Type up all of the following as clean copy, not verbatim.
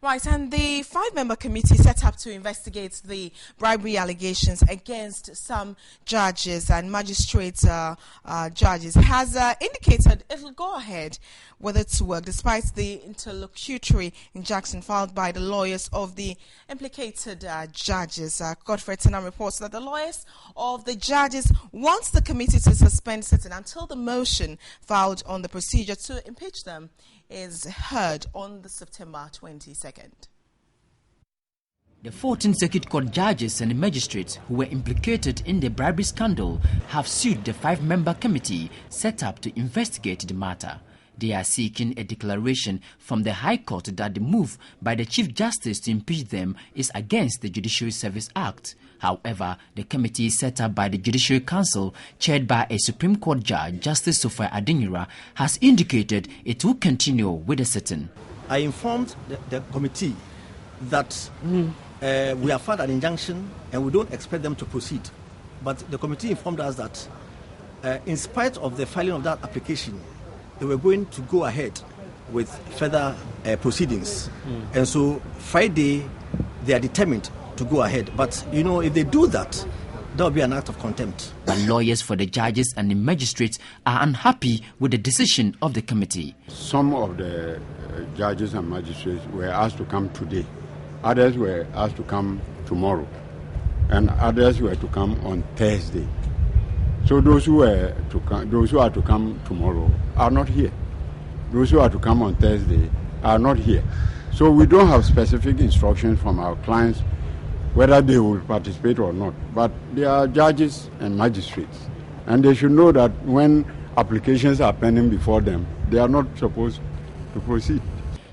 Right, and the 5-member committee set up to investigate the bribery allegations against some judges and magistrate judges has indicated it will go ahead with its work despite the interlocutory injunction filed by the lawyers of the implicated judges. Godfrey Tenam reports that the lawyers of the judges want the committee to suspend sitting until the motion filed on the procedure to impeach them is heard on the September 22nd. The 14 Circuit Court judges and magistrates who were implicated in the bribery scandal have sued the 5-member committee set up to investigate the matter. They are seeking a declaration from the High Court that the move by the Chief Justice to impeach them is against the Judiciary Service Act. However, the committee set up by the Judiciary Council, chaired by a Supreme Court Judge, Justice Sophia Adinyira, has indicated it will continue with the sitting. I informed the committee that we have filed an injunction and we don't expect them to proceed. But the committee informed us that in spite of the filing of that application, they were going to go ahead with further proceedings. And so Friday, they are determined to go ahead. But, you know, if they do that, that will be an act of contempt. The lawyers for the judges and the magistrates are unhappy with the decision of the committee. Some of the judges and magistrates were asked to come today. Others were asked to come tomorrow. And others were to come on Thursday. So those who are to come tomorrow are not here. Those who are to come on Thursday are not here. So we don't have specific instructions from our clients whether they will participate or not. But they are judges and magistrates. And they should know that when applications are pending before them, they are not supposed to proceed.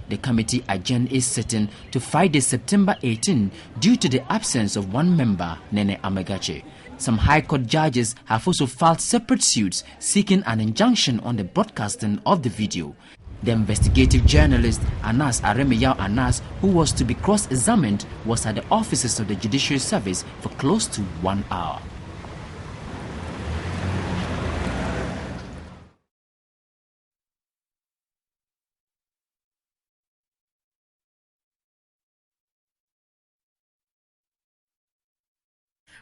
The committee adjourned its sitting to Friday, September 18, due to the absence of one member, Nene Amegache. Some High Court judges have also filed separate suits seeking an injunction on the broadcasting of the video. The investigative journalist Anas Aremeyao Anas, who was to be cross-examined, was at the offices of the Judiciary Service for close to 1 hour.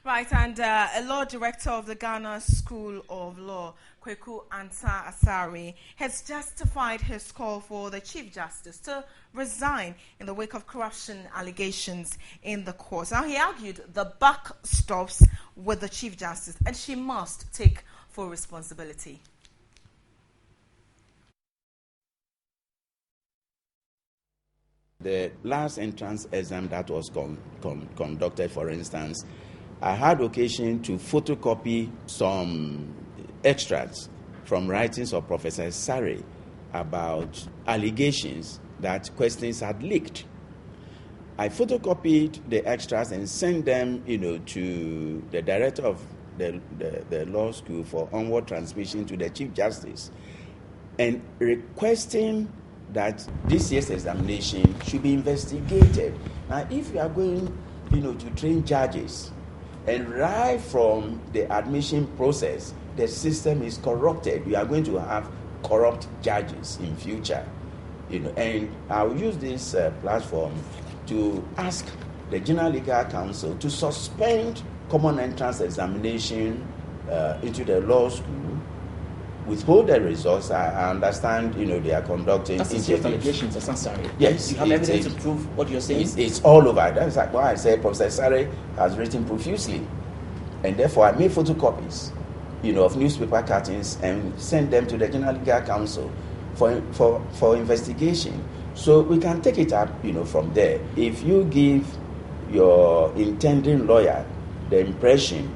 Right, and a law director of the Ghana School of Law, Kweku Anta Asari, has justified his call for the Chief Justice to resign in the wake of corruption allegations in the court. Now, he argued the buck stops with the Chief Justice and she must take full responsibility. The last entrance exam that was conducted, for instance, I had occasion to photocopy some extracts from writings of Professor Sare about allegations that questions had leaked. I photocopied the extracts and sent them, to the director of the law school for onward transmission to the Chief Justice, and requesting that this year's examination should be investigated. Now, if you are going, to train judges, and right from the admission process, the system is corrupted. We are going to have corrupt judges in future, And I'll use this platform to ask the General Legal Council to suspend common entrance examination into the law school, withhold the results. I understand, they are conducting. That's the allegations. That's not sorry. Yes, you have evidence to prove what you're saying. It's all over. That's why I say Professor Sare has written profusely, and therefore I made photocopies, of newspaper cuttings and sent them to the General Legal Council for investigation. So we can take it up, from there. If you give your intending lawyer the impression,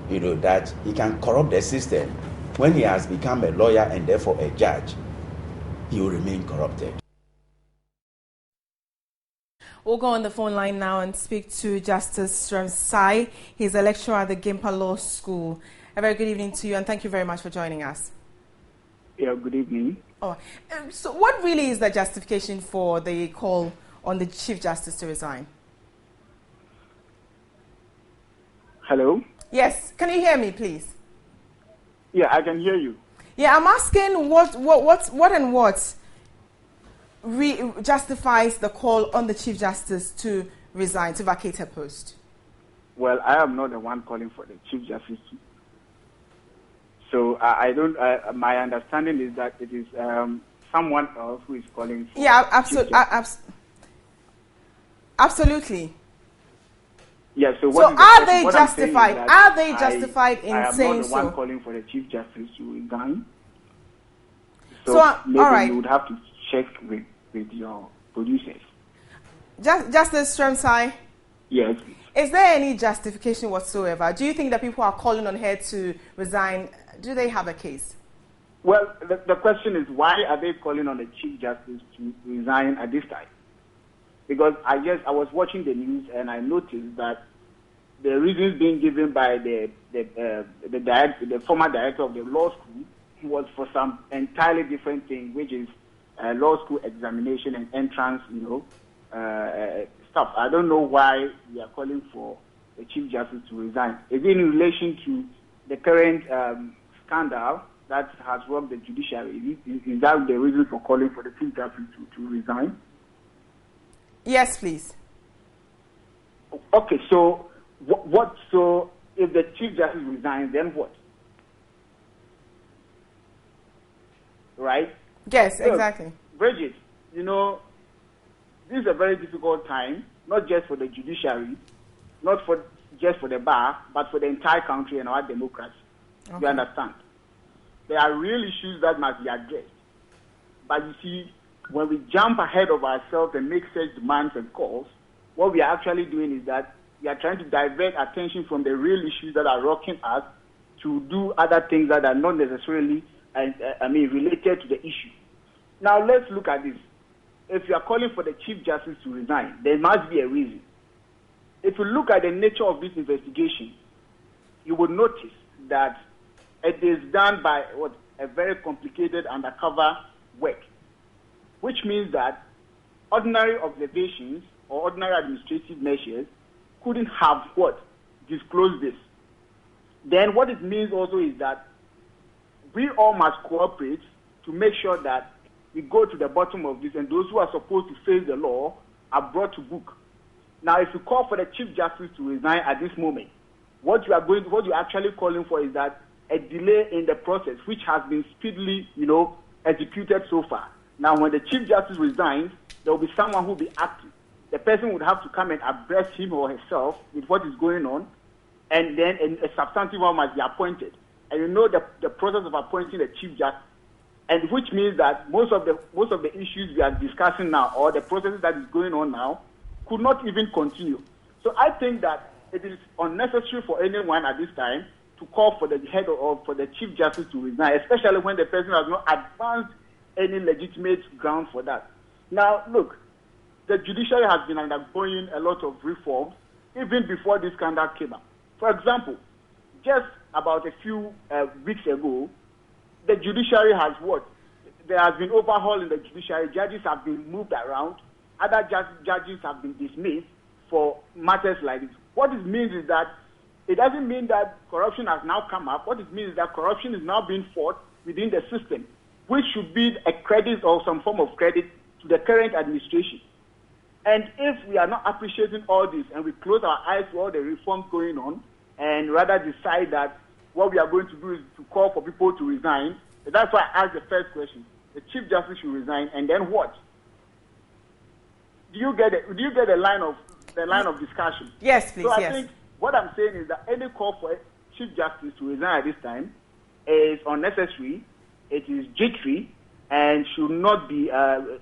that he can corrupt the system, when he has become a lawyer and therefore a judge, he will remain corrupted. We'll go on the phone line now and speak to Justice Sai. He's a lecturer at the Gimpa Law School. A very good evening to you, and thank you very much for joining us. Yeah, good evening. Oh, so what really is the justification for the call on the Chief Justice to resign? Hello? Yes, can you hear me, please? Yeah, I can hear you. Yeah, I'm asking what justifies the call on the Chief Justice to resign, to vacate her post? Well, I am not the one calling for the Chief Justice. So I don't. My understanding is that it is someone else who is calling for. Yeah, absolutely. Yeah. So are they justified? Are they justified in saying so? I am not the one calling for the Chief Justice to resign. So maybe all right. You would have to check with your producers. Justice Stremsai? Yes. Is there any justification whatsoever? Do you think that people are calling on her to resign? Do they have a case? Well, the question is, why are they calling on the Chief Justice to resign at this time? Because I was watching the news and I noticed that the reasons being given by the former director of the law school was for some entirely different thing, which is law school examination and entrance, stuff. I don't know why we are calling for the Chief Justice to resign. Is it in relation to the current scandal that has robbed the judiciary? Is that the reason for calling for the Chief Justice to resign? Yes, please. Okay, so what? So if the Chief Justice resigns, then what? Right? Yes, exactly. Bridget, this is a very difficult time, not just for the judiciary, not just for the bar, but for the entire country and our democracy. Okay. You understand? There are real issues that must be addressed. But you see, when we jump ahead of ourselves and make such demands and calls, what we are actually doing is that we are trying to divert attention from the real issues that are rocking us to do other things that are not necessarily related to the issue. Now, let's look at this. If you are calling for the Chief Justice to resign, there must be a reason. If you look at the nature of this investigation, you will notice that it is done by a very complicated undercover work, which means that ordinary observations or ordinary administrative measures couldn't have disclosed this. Then what it means also is that we all must cooperate to make sure that we go to the bottom of this, and those who are supposed to face the law are brought to book. Now, if you call for the Chief Justice to resign at this moment, what you're actually calling for is that a delay in the process, which has been speedily, executed so far. Now, when the Chief Justice resigns, there will be someone who will be active. The person would have to come and abreast him or herself with what is going on, and then a substantive one must be appointed. And the process of appointing the Chief Justice, and which means that most of the issues we are discussing now, or the processes that is going on now, could not even continue. So I think that it is unnecessary for anyone at this time to call for the head or for the Chief Justice to resign, especially when the person has not advanced any legitimate ground for that. Now, look, the judiciary has been undergoing a lot of reforms even before this scandal came up. For example, just about a few weeks ago, the judiciary has there has been overhaul in the judiciary. Judges have been moved around. Other judges have been dismissed for matters like this. What it means is that it doesn't mean that corruption has now come up. What it means is that corruption is now being fought within the system, which should be a credit or some form of credit to the current administration. And if we are not appreciating all this and we close our eyes to all the reforms going on and rather decide that what we are going to do is to call for people to resign, that's why I asked the first question. The Chief Justice should resign, and then what? Do you get the line of discussion? Yes, please. So I think what I'm saying is that any call for Chief Justice to resign at this time is unnecessary, it is jittery, and should not be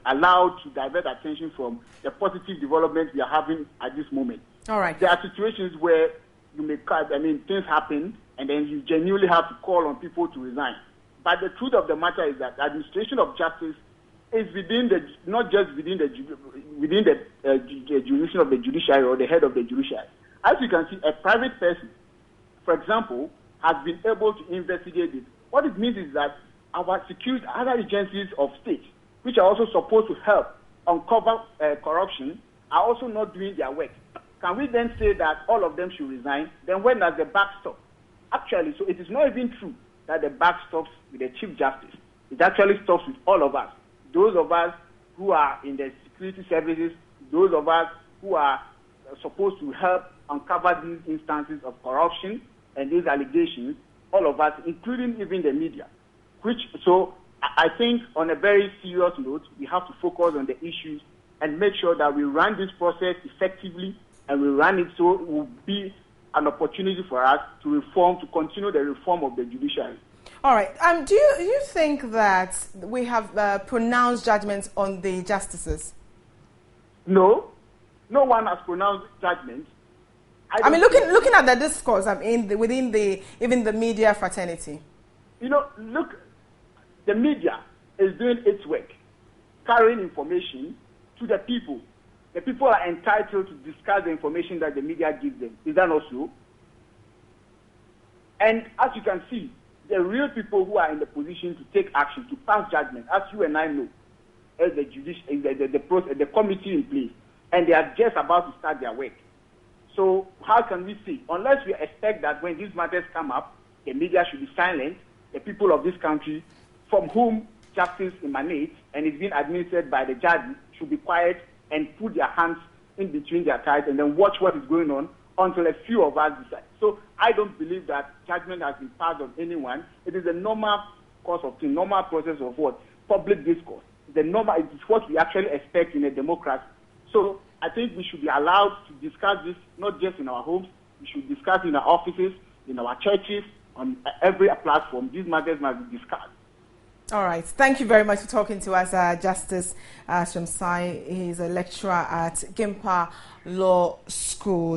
allowed to divert attention from the positive developments we are having at this moment. All right. There are situations where things happen, and then you genuinely have to call on people to resign. But the truth of the matter is that the administration of justice is not just within the jurisdiction of the judiciary or the head of the judiciary. As you can see, a private person, for example, has been able to investigate it. What it means is that our security, other agencies of state, which are also supposed to help uncover corruption, are also not doing their work. Can we then say that all of them should resign? Then when does the buck stop? Actually, so it is not even true that the buck stops with the Chief Justice. It actually stops with all of us. Those of us who are in the security services, those of us who are supposed to help uncover these instances of corruption and these allegations, all of us, including even the media. So I think on a very serious note, we have to focus on the issues and make sure that we run this process effectively, and we run it so it will be an opportunity for us to continue the reform of the judiciary. All right. Do you think that we have pronounced judgments on the justices? No. No one has pronounced judgment. I mean, looking at the discourse, within even the media fraternity. Look, the media is doing its work, carrying information to the people. The people are entitled to discuss the information that the media gives them. Is that not so? And as you can see, the real people who are in the position to take action, to pass judgment, as you and I know, as the committee in place, and they are just about to start their work. So how can we see? Unless we expect that when these matters come up, the media should be silent, the people of this country from whom justice emanates and is being administered by the judge should be quiet and put their hands in between their thighs and then watch what is going on until a few of us decide. So I don't believe that judgment has been passed on anyone. It is a normal course of things, normal process of what? Public discourse. It is what we actually expect in a democracy. So I think we should be allowed to discuss this, not just in our homes. We should discuss in our offices, in our churches, on every platform. These matters must be discussed. All right. Thank you very much for talking to us, Justice Shamsai. He's a lecturer at Gimpa Law School.